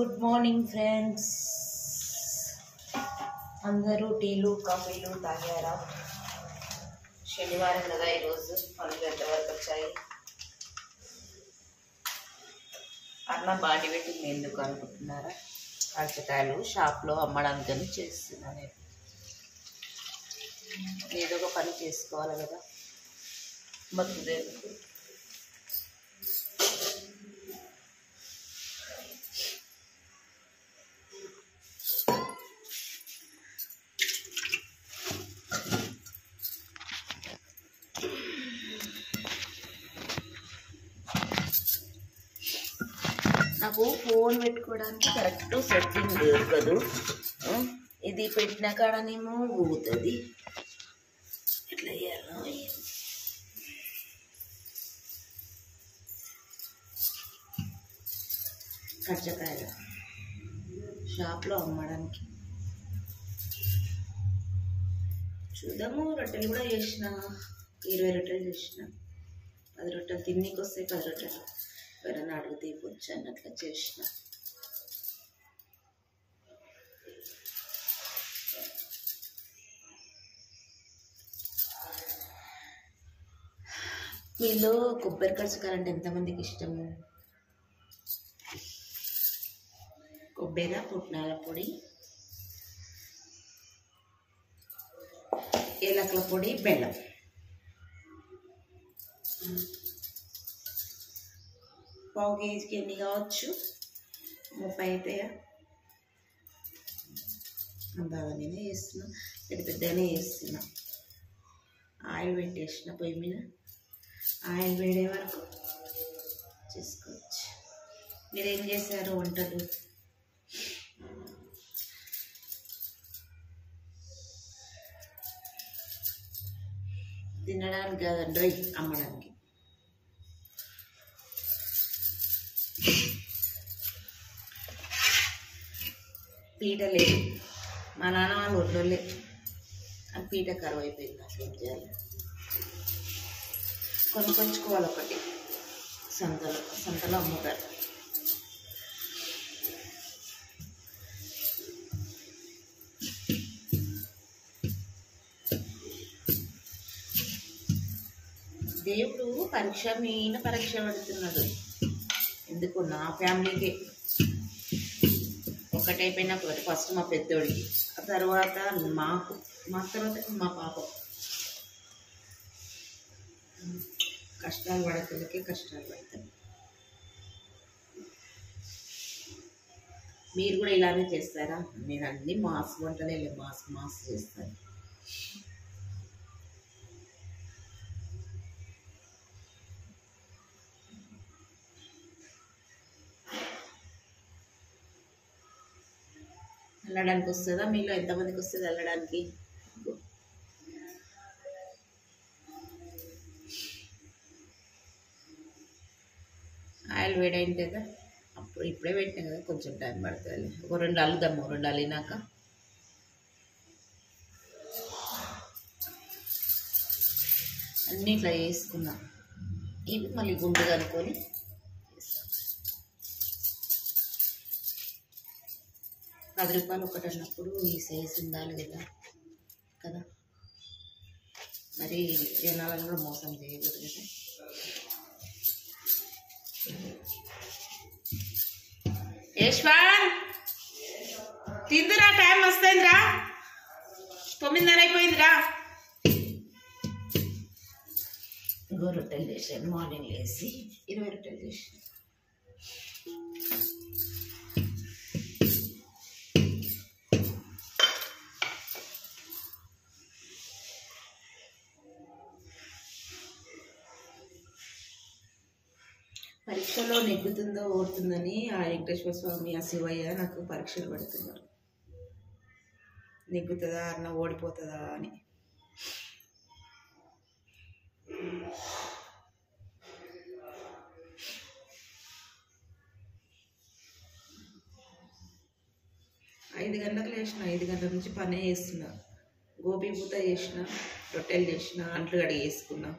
Good morning friends. అందరూ టీలు కాఫీలు తాగారా? శనివారం కదా ఈరోజు. పనులు ఎంతవరకు వచ్చాయి? అన్న బాటి పెట్టింది ఎందుకు అనుకుంటున్నారా? కరచకాయలు షాప్లో అమ్మడానికని చేస్తున్నా. నేను ఏదో ఒక పని చేసుకోవాలి కదా, బతుకుదేందుకు. నాకు ఫోన్ పెట్టుకోవడానికి కరెక్ట్ సెట్టింగ్ దొరకదు. ఇది పెట్టిన కాడనేమో ఊగుతుంది. ఎట్లా చేయాలో కచ్చకాయలు షాప్లో అమ్మడానికి చూద్దాము. రొట్టెలు కూడా చేసిన, 20 రొట్టెలు చేసిన. 10 రొట్టెలు తిన్నీకి వస్తాయి, 10 రొట్టెలు ఎవరైనా అడిగితే ఇవ్వచ్చు అన్నట్లా చేసిన. మీలో కొబ్బరి కరచకాయలంటే ఎంతమందికి ఇష్టము? కొబ్బరి, పుట్నాల పొడి, ఏలకల పొడి, బెల్లం. పావు కేజీకి ఎన్ని కావచ్చు? 30 అవుతాయా? అంతగా నేనే చేస్తున్నా, పెద్దగానే చేస్తున్నా. ఆయిల్ పెట్టేసిన పొయ్యి మీద. ఆయిల్ వేడే వరకు చేసుకోవచ్చు. మీరేం చేశారు వంటలు? తినడానికి కాదండి, అమ్మడానికి. పీట లేదు, మా నాన్న వాళ్ళు ఒడ్డోళ్ళే. ఆ పీట కరువు అయిపోయింది. నాకు ఏం చేయాలి? కొనుక్కొచ్చుకోవాలి ఒకటి. సంతలో అమ్ముతారు. దేవుడు పరీక్ష మీద పరీక్ష పెడుతున్నాడు. ఎందుకు? నా ఫ్యామిలీకి ఒకటైపోయినా ఒకటి. ఫస్ట్ మా పెద్దోడికి, ఆ తర్వాత మాకు, మా తర్వాత మా పాప. కష్టాలు పడకలకే కష్టాలు పడతాయి. మీరు కూడా ఇలానే చేస్తారా? నేను అన్ని మాస్ వంటలే, మాస్ చేస్తాను. వెళ్ళడానికి వస్తుందా? మీలో ఎంతమందికి వస్తుంది వెళ్ళడానికి? ఆయిల్ వేడైంది కదా, అప్పుడు ఇప్పుడే పెట్టినా కదా, కొంచెం టైం పడుతుంది. ఒక 2 అల్లుదాము. 2 అల్లినాక అన్నీ ఇట్లా వేసుకున్నా. ఇవి మళ్ళీ గుండుగా అనుకొని 10 రూపాయలు ఒకటి అన్నప్పుడు ఈ సైజు ఉండాలి కదా. మరి జనాలను కూడా మోసం చేయకూడదు కదా. యశ్వాన్ తిందురా, టైం వస్తుందిరా, 9:30 అయిపోయిందిరా. ఇంకో రొట్టెలు చేసాను. మార్నింగ్ లేసి 20 రొట్టెలు చేసాను. పరీక్షలో నెగ్గుతుందో ఓడుతుందని ఆ వెంకటేశ్వర స్వామి, ఆ శివయ్య నాకు పరీక్షలు పెడుతున్నారు. నెగ్గుతుందా అన్న, ఓడిపోతుందా అని. ఐదు గంటలకు లేచిన, 5 గంటల నుంచి పనే చేస్తున్నా. గోబీ పూత చేసిన, రొట్టెలు చేసిన, అంట్లు కడిగి వేసుకున్నా.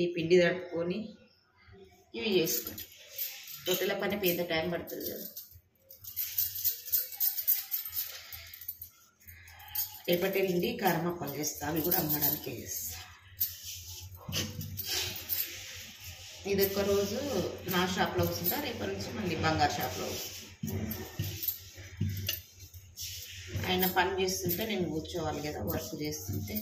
ఈ పిండి తడుపుకొని ఇవి చేసుకుంటాం. రొట్టెల పని పెద్ద టైం పడుతుంది కదా. రేపటి నుండి కారమప్పలు చేస్తా, అవి కూడా అమ్మడానికే చేస్తా. ఇది ఒక్క రోజు నా షాప్లో కూర్చుంటా, రేపటి నుంచి మళ్ళీ బంగారు షాప్లో కూర్చుంటా. ఆయన పని చేస్తుంటే నేను కూర్చోవాలి కదా, వర్క్ చేస్తుంటే.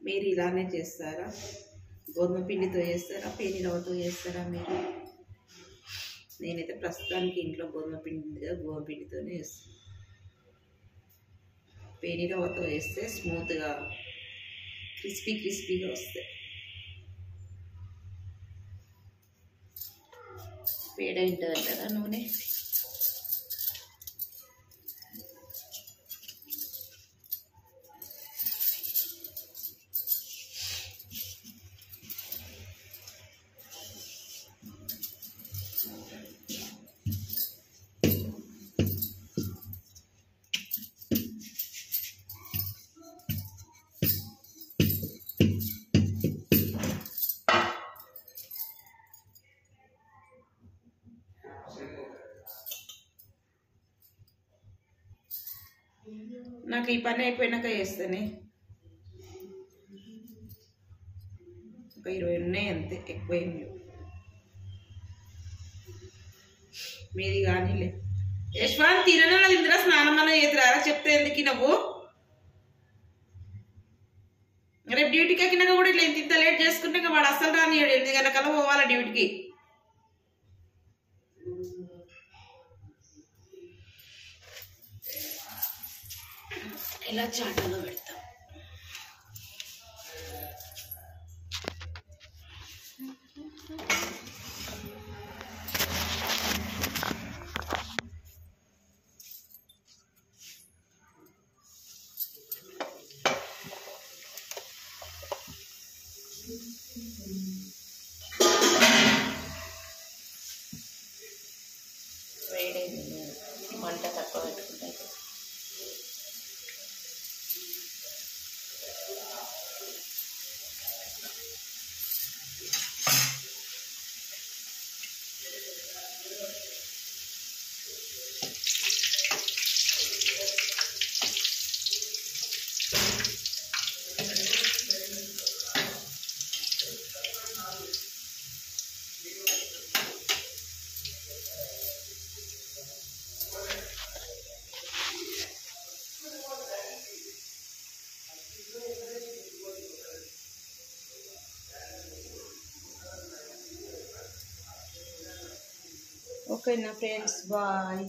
మీరు ఇలానే చేస్తారా? గోధుమ పిండితో చేస్తారా, పేని రవ్వతో చేస్తారా మీరు? నేనైతే ప్రస్తుతానికి ఇంట్లో గోధుమ పిండి ఉంది కదా, గోధుమ పిండితోనే చేస్తాను. పేని రవ్వతో వేస్తే స్మూత్గా క్రిస్పీగా వస్తాయి. వేడైంటుంది అంటారా నూనె? నాకు ఈ పని అయిపోయినాక చేస్తానే. ఒక 20 ఉన్నాయి అంతే, ఎక్కువ ఏం లేవు. మీది కానీలే. యశ్వంత్ తిననన్నా తిందిరా, స్నానం అన్నా చేతురారా, చెప్తే ఎందుకు నువ్వు? రేపు డ్యూటీకి ఎక్కినాక కూడా ఇట్లా ఇంత లేట్ చేసుకుంటే ఇంకా వాడు అస్సలు రానియాడు. 8 గంటలకల్లా పోవాలా డ్యూటీకి. ఇలా చాటలో పెడతాం. వేడైంది, మంట తక్కువ పెట్టుకుంటే. ఓకే నా ఫ్రెండ్స్, బాయ్.